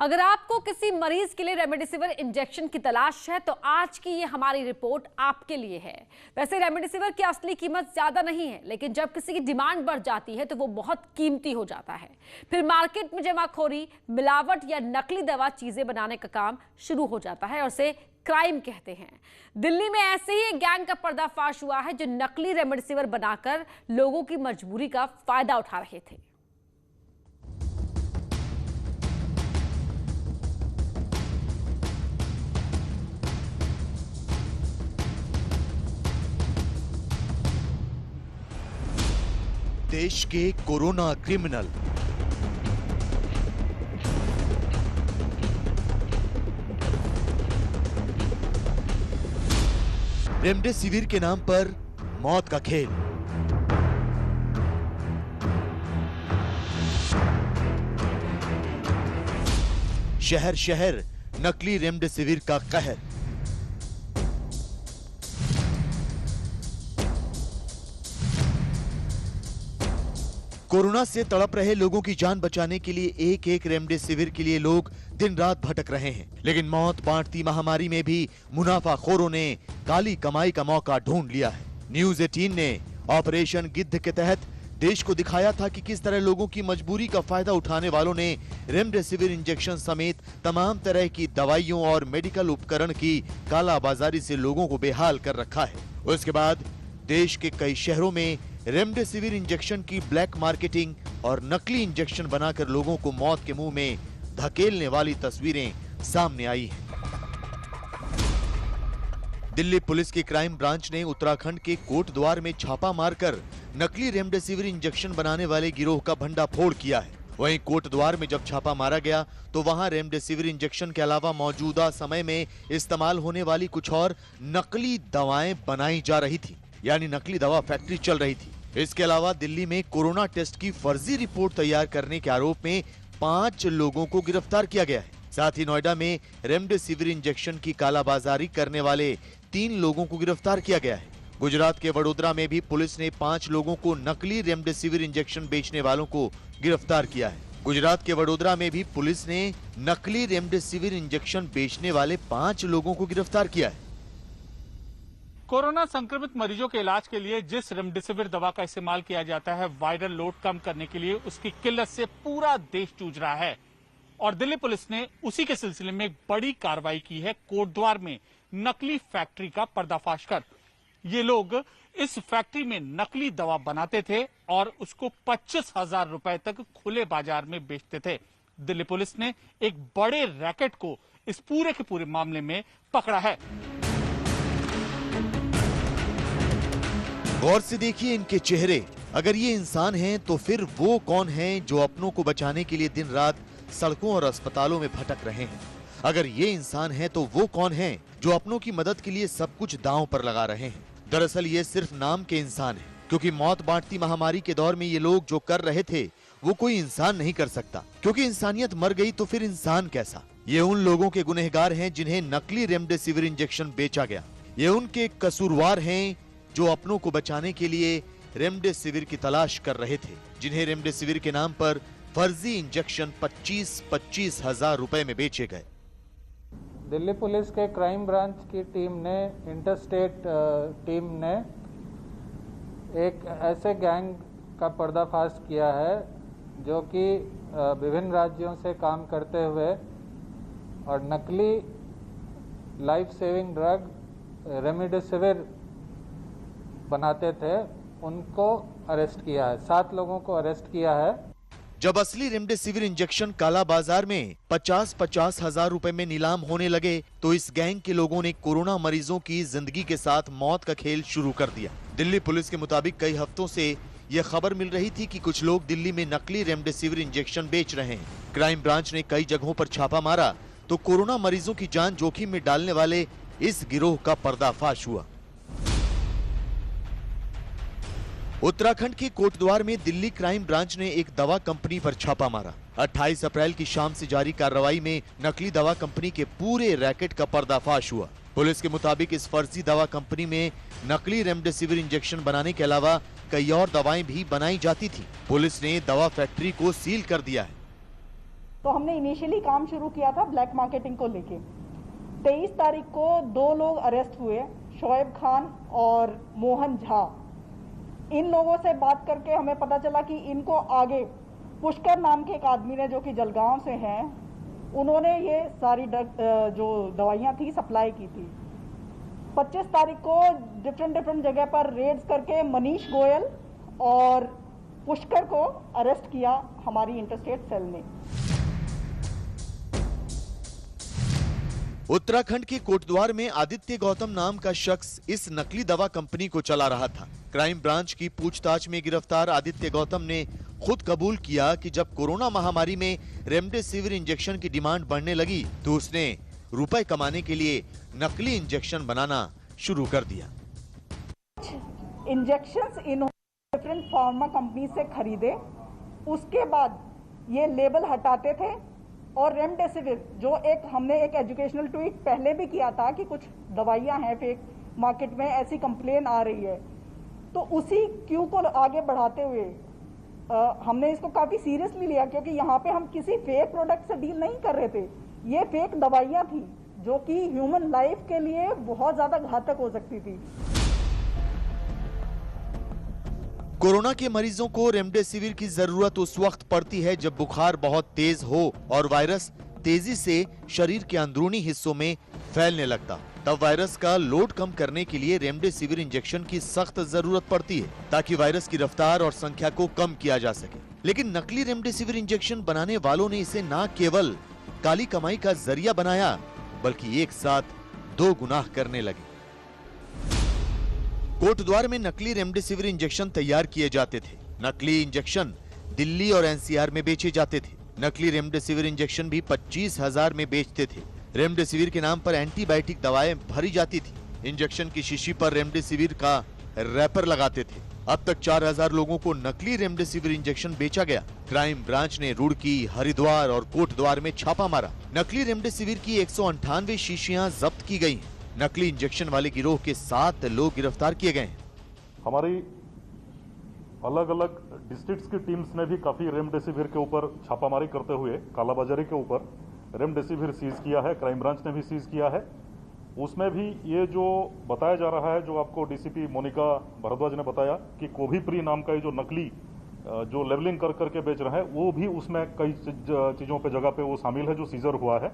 अगर आपको किसी मरीज के लिए रेमडेसिविर इंजेक्शन की तलाश है तो आज की ये हमारी रिपोर्ट आपके लिए है। वैसे रेमडेसिविर की असली कीमत ज्यादा नहीं है, लेकिन जब किसी की डिमांड बढ़ जाती है तो वो बहुत कीमती हो जाता है। फिर मार्केट में जमाखोरी, मिलावट या नकली दवा चीजें बनाने का काम शुरू हो जाता है और उसे क्राइम कहते हैं। दिल्ली में ऐसे ही एक गैंग का पर्दाफाश हुआ है जो नकली रेमडेसिविर बनाकर लोगों की मजबूरी का फायदा उठा रहे थे। देश के कोरोना क्रिमिनल रेमडेसिविर के नाम पर मौत का खेल। शहर शहर नकली रेमडेसिविर का कहर। कोरोना से तड़प रहे लोगों की जान बचाने के लिए एक एक रेमडेसिविर के लिए लोग दिन रात भटक रहे हैं, लेकिन मौत बांटती महामारी में भी मुनाफाखोरों ने काली कमाई का मौका ढूंढ लिया है। न्यूज़ 18 ने ऑपरेशन गिद्ध के तहत देश को दिखाया था कि किस तरह लोगों की मजबूरी का फायदा उठाने वालों ने रेमडेसिविर इंजेक्शन समेत तमाम तरह की दवाइयों और मेडिकल उपकरण की कालाबाजारी से लोगों को बेहाल कर रखा है। उसके बाद देश के कई शहरों में रेमडेसिविर इंजेक्शन की ब्लैक मार्केटिंग और नकली इंजेक्शन बनाकर लोगों को मौत के मुंह में धकेलने वाली तस्वीरें सामने आई हैं। दिल्ली पुलिस की क्राइम ब्रांच ने उत्तराखंड के कोटद्वार में छापा मारकर नकली रेमडेसिविर इंजेक्शन बनाने वाले गिरोह का भंडाफोड़ किया है। वहीं कोटद्वार में जब छापा मारा गया तो वहां रेमडेसिविर इंजेक्शन के अलावा मौजूदा समय में इस्तेमाल होने वाली कुछ और नकली दवाएं बनाई जा रही थी, यानी नकली दवा फैक्ट्री चल रही थी। इसके अलावा दिल्ली में कोरोना टेस्ट की फर्जी रिपोर्ट तैयार करने के आरोप में 5 लोगों को गिरफ्तार किया गया है। साथ ही नोएडा में रेमडेसिविर इंजेक्शन की कालाबाजारी करने वाले 3 लोगों को गिरफ्तार किया गया है। गुजरात के वडोदरा में भी पुलिस ने 5 लोगों को नकली रेमडेसिविर इंजेक्शन बेचने वालों को गिरफ्तार किया है। गुजरात के वडोदरा में भी पुलिस ने नकली रेमडेसिविर इंजेक्शन बेचने वाले 5 लोगों को गिरफ्तार किया है। कोरोना संक्रमित मरीजों के इलाज के लिए जिस रेमडेसिविर दवा का इस्तेमाल किया जाता है, वायरल लोड कम करने के लिए उसकी किल्लत से पूरा देश जूझ रहा है और दिल्ली पुलिस ने उसी के सिलसिले में एक बड़ी कार्रवाई की है। कोटद्वार में नकली फैक्ट्री का पर्दाफाश कर ये लोग इस फैक्ट्री में नकली दवा बनाते थे और उसको 25,000 रुपए तक खुले बाजार में बेचते थे। दिल्ली पुलिस ने एक बड़े रैकेट को इस पूरे के पूरे मामले में पकड़ा है। गौर से देखिए इनके चेहरे। अगर ये इंसान हैं तो फिर वो कौन हैं जो अपनों को बचाने के लिए दिन रात सड़कों और अस्पतालों में भटक रहे हैं? अगर ये इंसान हैं तो वो कौन हैं जो अपनों की मदद के लिए सब कुछ दांव पर लगा रहे हैं? दरअसल ये सिर्फ नाम के इंसान हैं, क्योंकि मौत बांटती महामारी के दौर में ये लोग जो कर रहे थे वो कोई इंसान नहीं कर सकता, क्योंकि इंसानियत मर गई तो फिर इंसान कैसा? ये उन लोगों के गुनहगार हैं जिन्हें नकली रेमडेसिविर इंजेक्शन बेचा गया। ये उनके कसूरवार हैं जो अपनों को बचाने के लिए रेमडेसिविर की तलाश कर रहे थे, जिन्हें रेमडेसिविर के नाम पर फर्जी इंजेक्शन 25-25 हजार रुपए में बेचे गए। दिल्ली पुलिस के क्राइम ब्रांच की टीम ने, इंटरस्टेट टीम ने एक ऐसे गैंग का पर्दाफाश किया है जो कि विभिन्न राज्यों से काम करते हुए और नकली लाइफ सेविंग ड्रग रेमडेसिविर बनाते थे, उनको अरेस्ट किया है। 7 लोगों को अरेस्ट किया है। जब असली रेमडेसिविर इंजेक्शन काला बाजार में 50-50 हजार रुपए में नीलाम होने लगे तो इस गैंग के लोगों ने कोरोना मरीजों की जिंदगी के साथ मौत का खेल शुरू कर दिया। दिल्ली पुलिस के मुताबिक कई हफ्तों से यह खबर मिल रही थी कि कुछ लोग दिल्ली में नकली रेमडेसिविर इंजेक्शन बेच रहे हैं। क्राइम ब्रांच ने कई जगहों पर छापा मारा तो कोरोना मरीजों की जान जोखिम में डालने वाले इस गिरोह का पर्दाफाश हुआ। उत्तराखंड के कोटद्वार में दिल्ली क्राइम ब्रांच ने एक दवा कंपनी पर छापा मारा। 28 अप्रैल की शाम से जारी कार्रवाई में नकली दवा कंपनी के पूरे रैकेट का पर्दाफाश हुआ। पुलिस के मुताबिक इस फर्जी दवा कंपनी में नकली रेमडेसिविर इंजेक्शन बनाने के अलावा कई और दवाएं भी बनाई जाती थी। पुलिस ने दवा फैक्ट्री को सील कर दिया है। तो हमने इनिशियली काम शुरू किया था ब्लैक मार्केटिंग को लेके। 23 तारीख को 2 लोग अरेस्ट हुए, शोएब खान और मोहन झा। इन लोगों से बात करके हमें पता चला कि इनको आगे पुष्कर नाम के एक आदमी ने, जो कि जलगांव से हैं, उन्होंने ये सारी जो दवाइयाँ थी सप्लाई की थी। 25 तारीख को डिफरेंट जगह पर रेड्स करके मनीष गोयल और पुष्कर को अरेस्ट किया हमारी इंटरस्टेट सेल ने। उत्तराखंड के कोटद्वार में आदित्य गौतम नाम का शख्स इस नकली दवा कंपनी को चला रहा था। क्राइम ब्रांच की पूछताछ में गिरफ्तार आदित्य गौतम ने खुद कबूल किया कि जब कोरोना महामारी में रेमडेसिविर इंजेक्शन की डिमांड बढ़ने लगी तो उसने रुपए कमाने के लिए नकली इंजेक्शन बनाना शुरू कर दिया। इंजेक्शंस इन्होंने डिफरेंट फार्मा कंपनी से खरीदे, उसके बाद ये लेबल हटाते थे और रेमडेसिविर, जो हमने एक एजुकेशनल ट्वीट पहले भी किया था कि कुछ दवाइयां हैं फेक मार्केट में, ऐसी कंप्लेन आ रही है, तो उसी क्यू को आगे बढ़ाते हुए हमने इसको काफी सीरियसली लिया, क्योंकि यहाँ पे हम किसी फेक प्रोडक्ट से डील नहीं कर रहे थे। ये फेक दवाइयां थी जो कि ह्यूमन लाइफ के लिए बहुत ज्यादा घातक हो सकती थी। कोरोना के मरीजों को रेमडेसिविर की जरूरत उस वक्त पड़ती है जब बुखार बहुत तेज हो और वायरस तेजी से शरीर के अंदरूनी हिस्सों में फैलने लगता। तब वायरस का लोड कम करने के लिए रेमडेसिविर इंजेक्शन की सख्त जरूरत पड़ती है ताकि वायरस की रफ्तार और संख्या को कम किया जा सके। लेकिन नकली रेमडेसिविर इंजेक्शन बनाने वालों ने इसे न केवल काली कमाई का जरिया बनाया बल्कि एक साथ 2 गुनाह करने लगे। कोटद्वार में नकली रेमडेसिविर इंजेक्शन तैयार किए जाते थे। नकली इंजेक्शन दिल्ली और एनसीआर में बेचे जाते थे। नकली रेमडेसिविर इंजेक्शन भी 25,000 में बेचते थे। रेमडेसिविर के नाम पर एंटीबायोटिक दवाएं भरी जाती थी। इंजेक्शन की शीशी पर रेमडेसिविर का रैपर लगाते थे। अब तक 4,000 लोगों को नकली रेमडेसिविर इंजेक्शन बेचा गया। क्राइम ब्रांच ने रुड़की, हरिद्वार और कोटद्वार में छापा मारा। नकली रेमडेसिविर की 198 शीशियां जब्त की गई। नकली इंजेक्शन वाले गिरोह के 7 लोग गिरफ्तार किए गए। हमारी अलग अलग डिस्ट्रिक्ट्स की टीम्स ने भी काफी रेमडेसिविर के ऊपर छापामारी करते हुए कालाबाजारी के ऊपर रेमडेसिविर सीज किया है। क्राइम ब्रांच ने भी सीज किया है। उसमें भी ये जो बताया जा रहा है, जो आपको डीसीपी मोनिका भारद्वाज ने बताया कि कोविप्री नाम का ये जो नकली जो लेवलिंग कर करके बेच रहे हैं, वो भी उसमें कई चीजों पे जगह पे वो शामिल है जो सीजर हुआ है।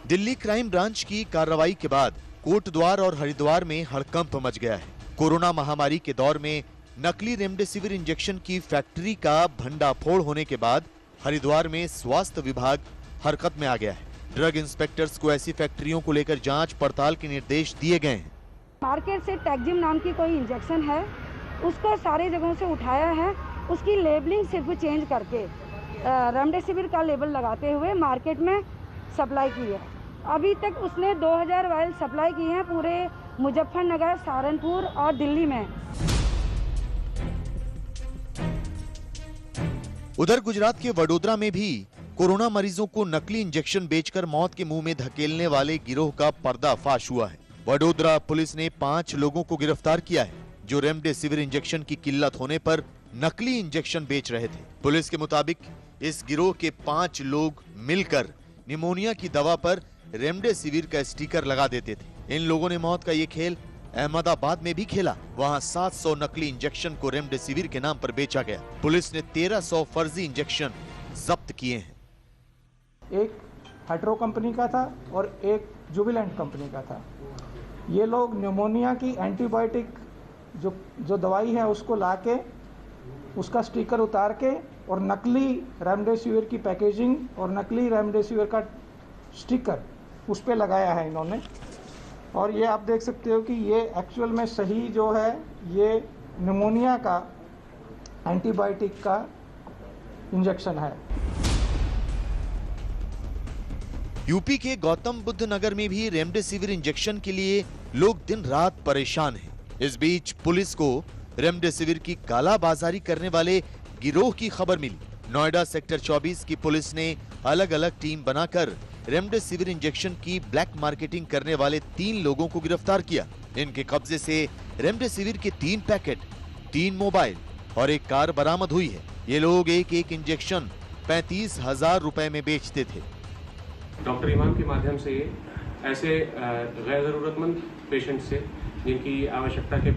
दिल्ली क्राइम ब्रांच की कार्रवाई के बाद कोटद्वार और हरिद्वार में हड़कंप मच गया है। कोरोना महामारी के दौर में नकली रेमडेसिविर इंजेक्शन की फैक्ट्री का भंडाफोड़ होने के बाद हरिद्वार में स्वास्थ्य विभाग हरकत में आ गया है। ड्रग इंस्पेक्टर्स को ऐसी फैक्ट्रियों को लेकर जांच पड़ताल के निर्देश दिए गए हैं। मार्केट से टैक्जिम नाम की कोई इंजेक्शन है, उसको सारी जगहों से उठाया है, उसकी लेबलिंग सिर्फ चेंज करके रेमडेसिविर का लेबल लगाते हुए मार्केट में सप्लाई की है। अभी तक उसने 2000 वायल सप्लाई की हैं पूरे मुजफ्फरनगर, सहारनपुर और दिल्ली में। उधर गुजरात के वडोदरा में भी कोरोना मरीजों को नकली इंजेक्शन बेचकर मौत के मुंह में धकेलने वाले गिरोह का पर्दाफाश हुआ है। वडोदरा पुलिस ने 5 लोगों को गिरफ्तार किया है जो रेमडेसिविर इंजेक्शन की किल्लत होने पर नकली इंजेक्शन बेच रहे थे। पुलिस के मुताबिक इस गिरोह के 5 लोग मिलकर निमोनिया की दवा पर रेमडेसिविर का स्टिकर लगा देते थे। इन लोगों ने मौत का ये खेल अहमदाबाद में भी खेला। वहां 700 नकली इंजेक्शन को रेमडेसिविर के नाम पर बेचा गया। पुलिस ने 1300 फर्जी इंजेक्शन जब्त किए हैं। एक हाइड्रो कंपनी का था और एक जुबिलेंट कंपनी का था। ये लोग न्यूमोनिया की एंटीबायोटिक जो दवाई है उसको लाके उसका स्टिकर उतार के और नकली रेमडेसिविर की पैकेजिंग और नकली रेमडेसिविर का स्टिकर उस पे लगाया है इन्होंने। और ये आप देख सकते हो कि ये एक्चुअल में सही जो है ये निमोनिया का एंटीबायोटिक का इंजेक्शन है। यूपी के गौतम बुद्ध नगर में भी रेमडेसिविर इंजेक्शन के लिए लोग दिन रात परेशान हैं। इस बीच पुलिस को रेमडेसिविर की कालाबाजारी करने वाले गिरोह की खबर मिली। नोएडा सेक्टर 24 की पुलिस ने अलग अलग टीम बनाकर रेमडेसिविर इंजेक्शन की ब्लैक मार्केटिंग करने वाले 3 लोगों को गिरफ्तार किया। इनके कब्जे से रेमडेसिविर के 3 पैकेट, 3 मोबाइल और 1 कार बरामद हुई है। ये लोग एक एक इंजेक्शन 35,000 रुपए में बेचते थे। डॉक्टर इमाम के माध्यम से ऐसे गैर ज़रूरतमंद पेशेंट से जिनकी आवश्यकता के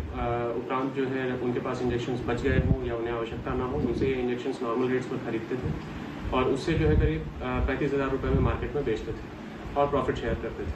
उपरांत जो है उनके पास इंजेक्शंस बच गए हों या उन्हें आवश्यकता ना हो, उनसे ये इंजेक्शंस नॉर्मल रेट्स पर खरीदते थे और उससे जो है करीब 35,000 रुपए में मार्केट में बेचते थे और प्रॉफिट शेयर करते थे।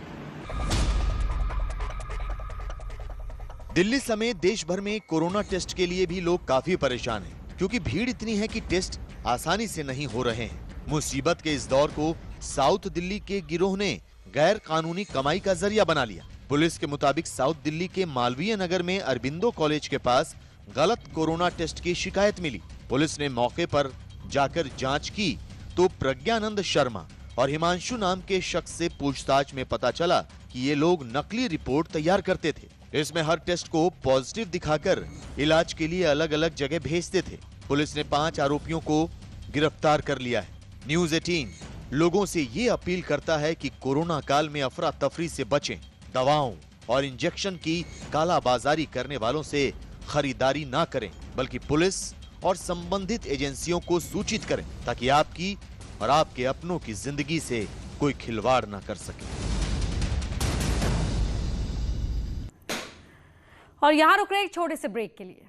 दिल्ली समेत देश भर में कोरोना टेस्ट के लिए भी लोग काफी परेशान हैं, क्योंकि भीड़ इतनी है कि टेस्ट आसानी से नहीं हो रहे हैं। मुसीबत के इस दौर को साउथ दिल्ली के गिरोह ने गैर कानूनी कमाई का जरिया बना लिया। पुलिस के मुताबिक साउथ दिल्ली के मालवीय नगर में अरबिंदो कॉलेज के पास गलत कोरोना टेस्ट की शिकायत मिली। पुलिस ने मौके पर जाकर जांच की तो प्रज्ञानंद शर्मा और हिमांशु नाम के शख्स से पूछताछ में पता चला कि ये लोग नकली रिपोर्ट तैयार करते थे। इसमें हर टेस्ट को पॉजिटिव दिखाकर इलाज के लिए अलग अलग जगह भेजते थे। पुलिस ने 5 आरोपियों को गिरफ्तार कर लिया है। न्यूज़ 18 लोगों से ये अपील करता है कि कोरोना काल में अफरा तफरी से बचें। दवाओं और इंजेक्शन की कालाबाजारी करने वालों से खरीदारी ना करें, बल्कि पुलिस और संबंधित एजेंसियों को सूचित करें, ताकि आपकी और आपके अपनों की जिंदगी से कोई खिलवाड़ ना कर सके। और यहां रुक रहे एक छोटे से ब्रेक के लिए।